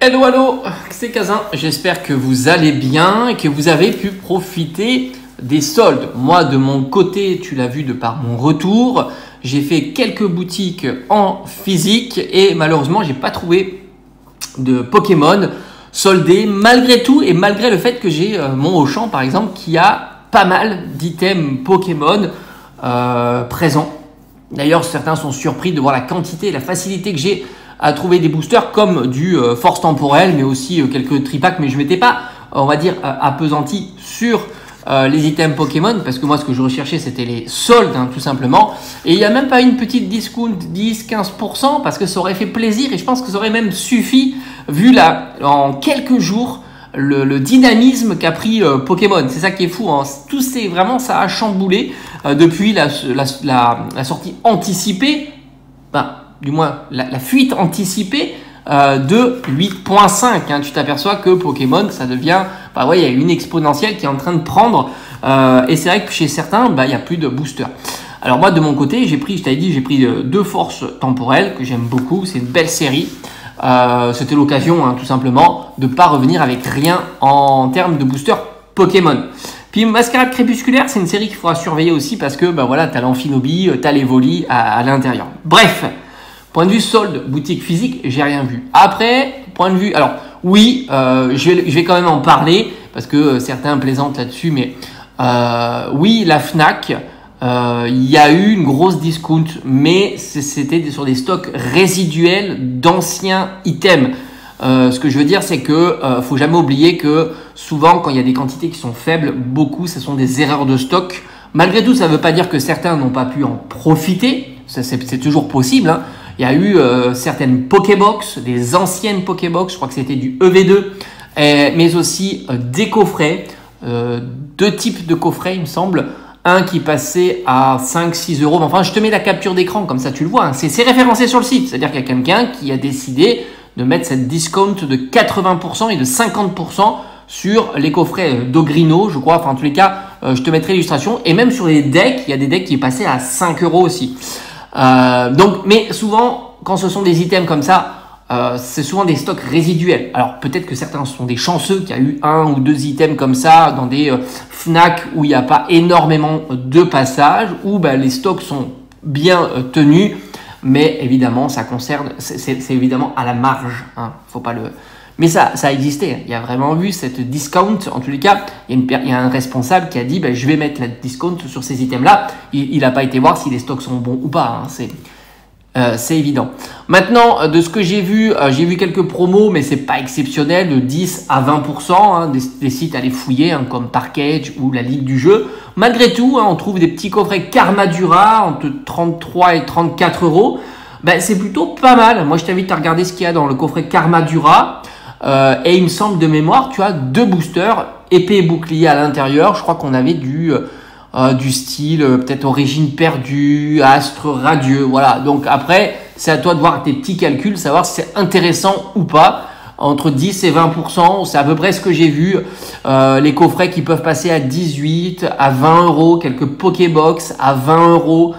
Hello, hello, c'est Kazin. J'espère que vous allez bien et que vous avez pu profiter des soldes. Moi, de mon côté, tu l'as vu de par mon retour, j'ai fait quelques boutiques en physique et malheureusement, j'ai pas trouvé de Pokémon soldés malgré tout et malgré le fait que j'ai mon Auchan par exemple qui a pas mal d'items Pokémon présents. D'ailleurs, certains sont surpris de voir la quantité et la facilité que j'ai à trouver des boosters comme du force temporelle, mais aussi quelques tripacks, mais je ne m'étais pas, on va dire, appesanti sur les items Pokémon, parce que moi, ce que je recherchais, c'était les soldes, hein, tout simplement. Et il n'y a même pas une petite discount 10-15%, parce que ça aurait fait plaisir, et je pense que ça aurait même suffi, vu en quelques jours, le dynamisme qu'a pris Pokémon. C'est ça qui est fou, hein. Tout c'est vraiment, ça a chamboulé depuis la sortie anticipée, du moins la fuite anticipée de 8.5. Hein. Tu t'aperçois que Pokémon, ça devient, il y a une exponentielle qui est en train de prendre. Et c'est vrai que chez certains, il n'y a plus de booster. Alors moi, de mon côté, j'ai pris deux forces temporelles que j'aime beaucoup. C'est une belle série. C'était l'occasion, hein, tout simplement, de ne pas revenir avec rien en termes de booster Pokémon. Puis Mascarade Crépusculaire, c'est une série qu'il faudra surveiller aussi parce que tu as l'Amphinobie, tu as l'Evoli à l'intérieur. Bref, point de vue solde, boutique physique, j'ai rien vu. Après, point de vue, alors oui, je vais quand même en parler parce que certains plaisantent là-dessus, mais oui, la Fnac, il y a eu une grosse discount, mais c'était sur des stocks résiduels d'anciens items. Ce que je veux dire, c'est que faut jamais oublier que souvent, quand il y a des quantités qui sont faibles, beaucoup, ce sont des erreurs de stock. Malgré tout, ça ne veut pas dire que certains n'ont pas pu en profiter. C'est toujours possible, hein. Il y a eu certaines Pokébox, des anciennes Pokébox, je crois que c'était du EV2, mais aussi des coffrets, deux types de coffrets, il me semble. Un qui passait à 5-6 euros. Enfin, je te mets la capture d'écran, comme ça tu le vois. Hein. C'est référencé sur le site. C'est-à-dire qu'il y a quelqu'un qui a décidé de mettre cette discount de 80% et de 50% sur les coffrets d'Ogrino, je crois. Enfin, en tous les cas, je te mettrai l'illustration. Et même sur les decks, il y a des decks qui est passé à 5 euros aussi. Mais souvent, quand ce sont des items comme ça, c'est souvent des stocks résiduels. Alors peut-être que certains sont des chanceux, qu'il y a eu un ou deux items comme ça dans des Fnac où il n'y a pas énormément de passages, où les stocks sont bien tenus, mais évidemment ça concerne, c'est évidemment à la marge, hein, faut pas le. Mais ça a existé. Il y a vraiment eu cette discount. En tous les cas, il y a un responsable qui a dit je vais mettre la discount sur ces items-là. Il n'a pas été voir si les stocks sont bons ou pas. Hein. C'est évident. Maintenant, de ce que j'ai vu quelques promos, mais c'est pas exceptionnel, de 10 à 20%, hein, des sites à les fouiller, hein, comme Parkage ou la Ligue du Jeu. Malgré tout, hein, on trouve des petits coffrets Karmadura entre 33 et 34 euros. C'est plutôt pas mal. Moi, je t'invite à regarder ce qu'il y a dans le coffret Karmadura. Et il me semble de mémoire, tu as deux boosters, épée et bouclier à l'intérieur. Je crois qu'on avait du style peut-être origine perdue, astre radieux, voilà. Donc après, c'est à toi de voir tes petits calculs, savoir si c'est intéressant ou pas. Entre 10 et 20%, c'est à peu près ce que j'ai vu. Les coffrets qui peuvent passer à 18, à 20 euros, quelques Pokébox à 20 euros.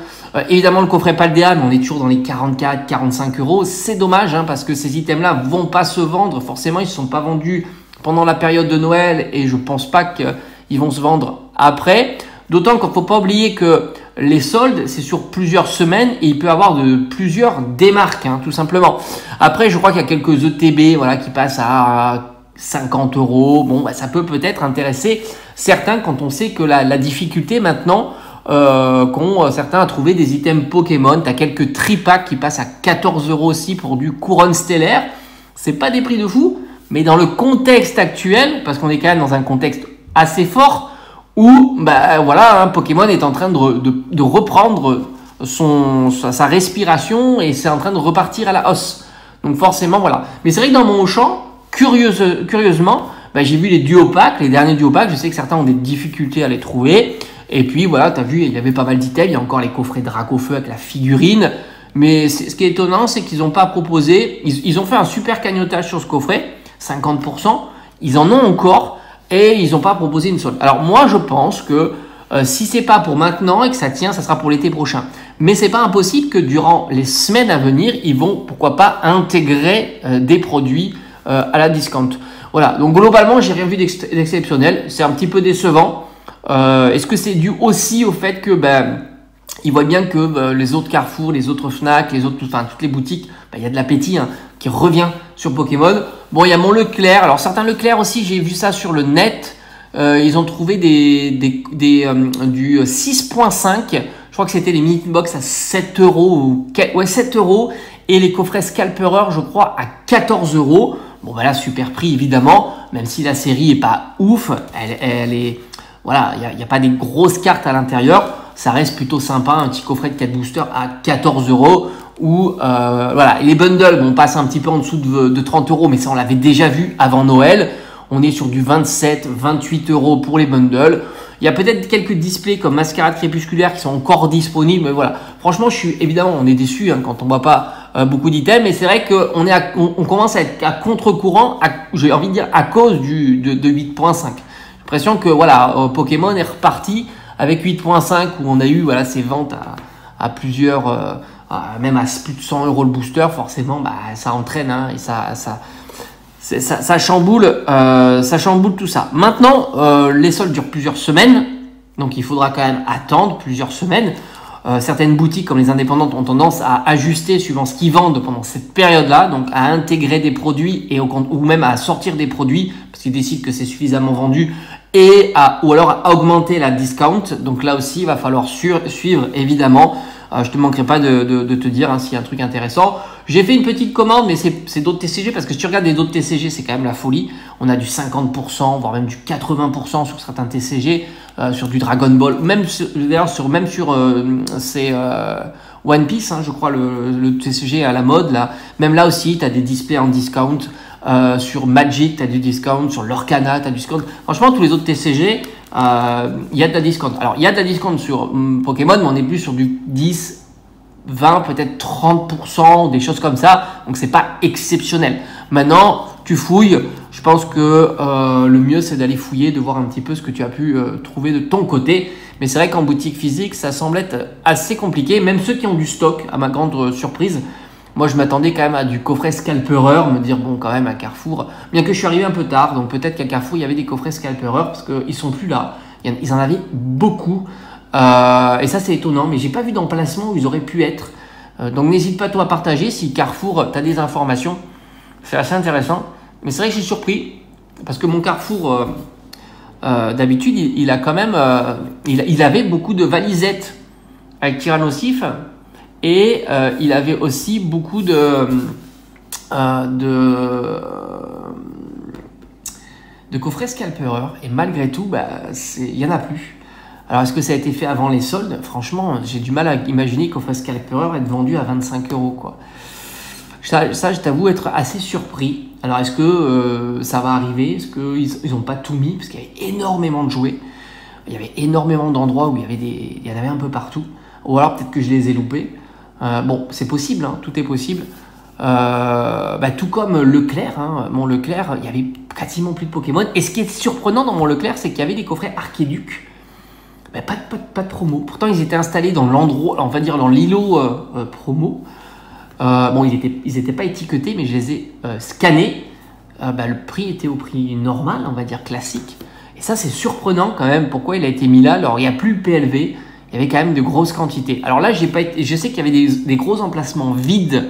Évidemment, le coffret Paldea, mais on est toujours dans les 44, 45 euros. C'est dommage, hein, parce que ces items-là vont pas se vendre. Forcément, ils ne sont pas vendus pendant la période de Noël et je pense pas qu'ils vont se vendre après. D'autant qu'il ne faut pas oublier que les soldes, c'est sur plusieurs semaines et il peut y avoir plusieurs démarques, hein, tout simplement. Après, je crois qu'il y a quelques ETB qui passent à 50 euros. Bon, ça peut-être intéresser certains quand on sait que la difficulté maintenant qu'ont certains à trouver des items Pokémon. Tu as quelques tripacks qui passent à 14 euros aussi pour du couronne stellaire. C'est pas des prix de fou, mais dans le contexte actuel, parce qu'on est quand même dans un contexte assez fort, où Pokémon est en train de reprendre sa respiration et c'est en train de repartir à la hausse. Donc forcément, voilà. Mais c'est vrai que dans mon Auchan, curieusement, j'ai vu les duopacks, les derniers duopacks. Je sais que certains ont des difficultés à les trouver. Et puis voilà, tu as vu, il y avait pas mal d'items. Il y a encore les coffrets Dracofeu avec la figurine. Mais ce qui est étonnant, c'est qu'ils n'ont pas proposé. Ils ont fait un super cagnotage sur ce coffret, 50%. Ils en ont encore. Et ils n'ont pas proposé une solde. Alors moi, je pense que si c'est pas pour maintenant et que ça tient, ça sera pour l'été prochain. Mais c'est pas impossible que durant les semaines à venir, ils vont pourquoi pas intégrer des produits à la discount. Voilà, donc globalement, j'ai rien vu d'exceptionnel. C'est un petit peu décevant. Est-ce que c'est dû aussi au fait que ils voient bien que les autres Carrefour, les autres Fnac, toutes les boutiques, il y a de l'appétit qui revient sur Pokémon. Bon, il y a mon Leclerc. Alors certains Leclerc aussi, j'ai vu ça sur le net. Ils ont trouvé du 6.5. Je crois que c'était les mini box à 7 euros. Ouais, 7 euros. Et les coffrets Scalperer, je crois, à 14 euros. Bon, là, super prix, évidemment. Même si la série est pas ouf. Elle est... Voilà, il n'y a pas des grosses cartes à l'intérieur. Ça reste plutôt sympa. Un petit coffret de 4 boosters à 14 euros. Ou, voilà. Et les bundles, on passe un petit peu en dessous de 30 euros. Mais ça, on l'avait déjà vu avant Noël. On est sur du 27, 28 euros pour les bundles. Il y a peut-être quelques displays comme Mascarade Crépusculaire qui sont encore disponibles. Mais voilà, franchement, évidemment, on est déçu quand on ne voit pas beaucoup d'items. Mais c'est vrai qu'on commence à être à contre-courant, j'ai envie de dire, à cause de 8.5. J'ai l'impression que voilà, Pokémon est reparti avec 8.5 où on a eu ces ventes à plusieurs, même à plus de 100 euros le booster. Forcément, ça entraîne et ça chamboule tout ça. Maintenant, les soldes durent plusieurs semaines, donc il faudra quand même attendre plusieurs semaines. Certaines boutiques comme les indépendantes ont tendance à ajuster suivant ce qu'ils vendent pendant cette période-là, donc à intégrer des produits ou même à sortir des produits parce qu'ils décident que c'est suffisamment vendu ou alors à augmenter la discount. Donc là aussi, il va falloir suivre évidemment. Je te manquerai pas de te dire s'il y a un truc intéressant. J'ai fait une petite commande, mais c'est d'autres TCG, parce que si tu regardes les autres TCG, c'est quand même la folie. On a du 50%, voire même du 80% sur certains TCG, sur du Dragon Ball, d'ailleurs sur One Piece, je crois, le TCG à la mode. Là. Même là aussi, tu as des displays en discount. Sur Magic, tu as du discount. Sur l'Orcana, tu as du discount. Franchement, tous les autres TCG, il y a de la discount. Alors, il y a de la discount sur Pokémon, mais on est plus sur du 10, 20, peut-être 30%, des choses comme ça. Donc, c'est pas exceptionnel. Maintenant, tu fouilles. Je pense que le mieux, c'est d'aller fouiller, de voir un petit peu ce que tu as pu trouver de ton côté. Mais c'est vrai qu'en boutique physique, ça semble être assez compliqué. Même ceux qui ont du stock, à ma grande surprise. Moi, je m'attendais quand même à du coffret Scalperer, me dire, bon, quand même, à Carrefour, bien que je suis arrivé un peu tard, donc peut-être qu'à Carrefour, il y avait des coffrets Scalperer, parce qu'ils sont plus là. Ils en avaient beaucoup, et ça, c'est étonnant, mais j'ai pas vu d'emplacement où ils auraient pu être. Donc, n'hésite pas, toi, à partager. Si Carrefour, tu as des informations, c'est assez intéressant. Mais c'est vrai que j'ai surpris, parce que mon Carrefour, d'habitude, il a quand même, il avait beaucoup de valisettes avec Tyrannosif. Et il avait aussi beaucoup de coffrets Scalperer. Et malgré tout, il n'y en a plus. Alors, est-ce que ça a été fait avant les soldes? Franchement, j'ai du mal à imaginer coffret Scalperer être vendu à 25 euros, quoi. Ça, je t'avoue être assez surpris. Alors, est-ce que ça va arriver? Est-ce qu'ils n'ont pas tout mis? Parce qu'il y avait énormément de jouets. Il y avait énormément d'endroits où il y en avait un peu partout. Ou alors, peut-être que je les ai loupés. Bon, c'est possible, tout est possible. Tout comme Leclerc, mon Leclerc, il y avait quasiment plus de Pokémon. Et ce qui est surprenant dans mon Leclerc, c'est qu'il y avait des coffrets Archéduc. Pas de promo. Pourtant, ils étaient installés dans l'endroit, on va dire dans l'îlot promo. Bon, ils étaient pas étiquetés, mais je les ai scannés. Le prix était au prix normal, on va dire classique. Et ça, c'est surprenant quand même. Pourquoi il a été mis là? Alors, il n'y a plus le PLV. Il y avait quand même de grosses quantités. Alors là, je sais qu'il y avait des gros emplacements vides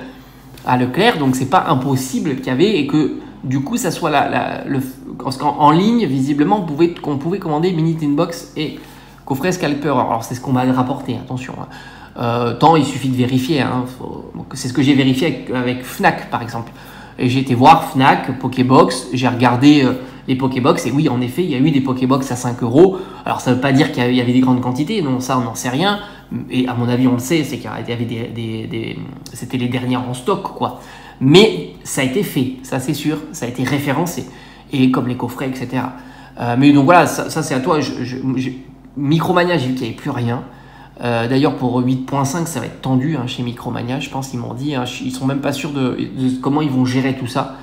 à Leclerc, donc c'est pas impossible qu'il y avait et que du coup, ça soit en ligne, visiblement, qu'on pouvait commander Mini Tin Box et coffret Scalperer. Alors c'est ce qu'on m'a rapporté, attention. Tant il suffit de vérifier. C'est ce que j'ai vérifié avec Fnac, par exemple. Et j'ai été voir Fnac, Pokébox, j'ai regardé les Pokébox, et oui, en effet, il y a eu des Pokébox à 5 euros. Alors, ça ne veut pas dire qu'il y avait des grandes quantités, non, ça, on n'en sait rien. Et à mon avis, on le sait, c'est qu'il y avait c'était les dernières en stock, quoi. Mais ça a été fait, ça c'est sûr, ça a été référencé. Et comme les coffrets, etc. Mais donc voilà, ça c'est à toi. Micromania, j'ai vu qu'il n'y avait plus rien. D'ailleurs, pour 8.5, ça va être tendu chez Micromania. Je pense qu'ils m'ont dit, ils sont même pas sûrs de comment ils vont gérer tout ça.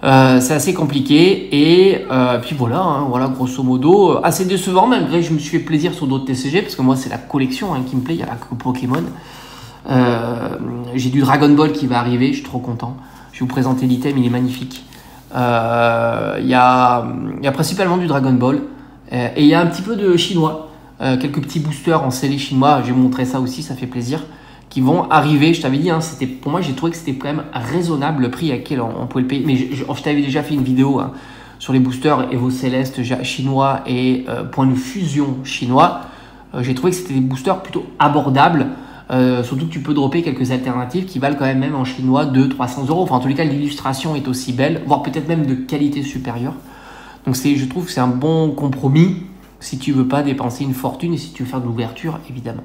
C'est assez compliqué. Et puis voilà, voilà grosso modo, assez décevant malgré que je me suis fait plaisir sur d'autres TCG parce que moi c'est la collection qui me plaît. Il y a la Pokémon. J'ai du Dragon Ball qui va arriver. Je suis trop content. Je vais vous présenter l'item, il est magnifique. Il y a principalement du Dragon Ball et il y a un petit peu de chinois, quelques petits boosters en scellé chinois, j'ai montré ça aussi, ça fait plaisir, qui vont arriver. Je t'avais dit, hein, pour moi j'ai trouvé que c'était quand même raisonnable le prix à quel on pouvait le payer, mais je t'avais déjà fait une vidéo hein, sur les boosters Evo Céleste chinois et Point de Fusion chinois. J'ai trouvé que c'était des boosters plutôt abordables. Surtout que tu peux dropper quelques alternatives qui valent quand même en chinois 200-300 euros. Enfin, en tous les cas, l'illustration est aussi belle, voire peut-être même de qualité supérieure. Donc, je trouve que c'est un bon compromis si tu veux pas dépenser une fortune et si tu veux faire de l'ouverture, évidemment.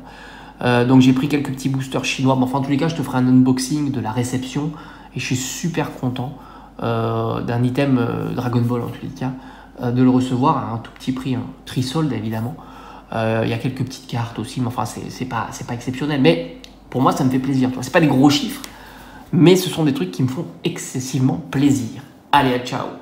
Donc, j'ai pris quelques petits boosters chinois. Mais enfin, en tous les cas, je te ferai un unboxing de la réception et je suis super content d'un item Dragon Ball, en tous les cas, de le recevoir à un tout petit prix, un trisolde, évidemment. Il y a quelques petites cartes aussi, mais enfin, c'est pas exceptionnel. Mais pour moi, ça me fait plaisir. C'est pas des gros chiffres, mais ce sont des trucs qui me font excessivement plaisir. Allez, ciao!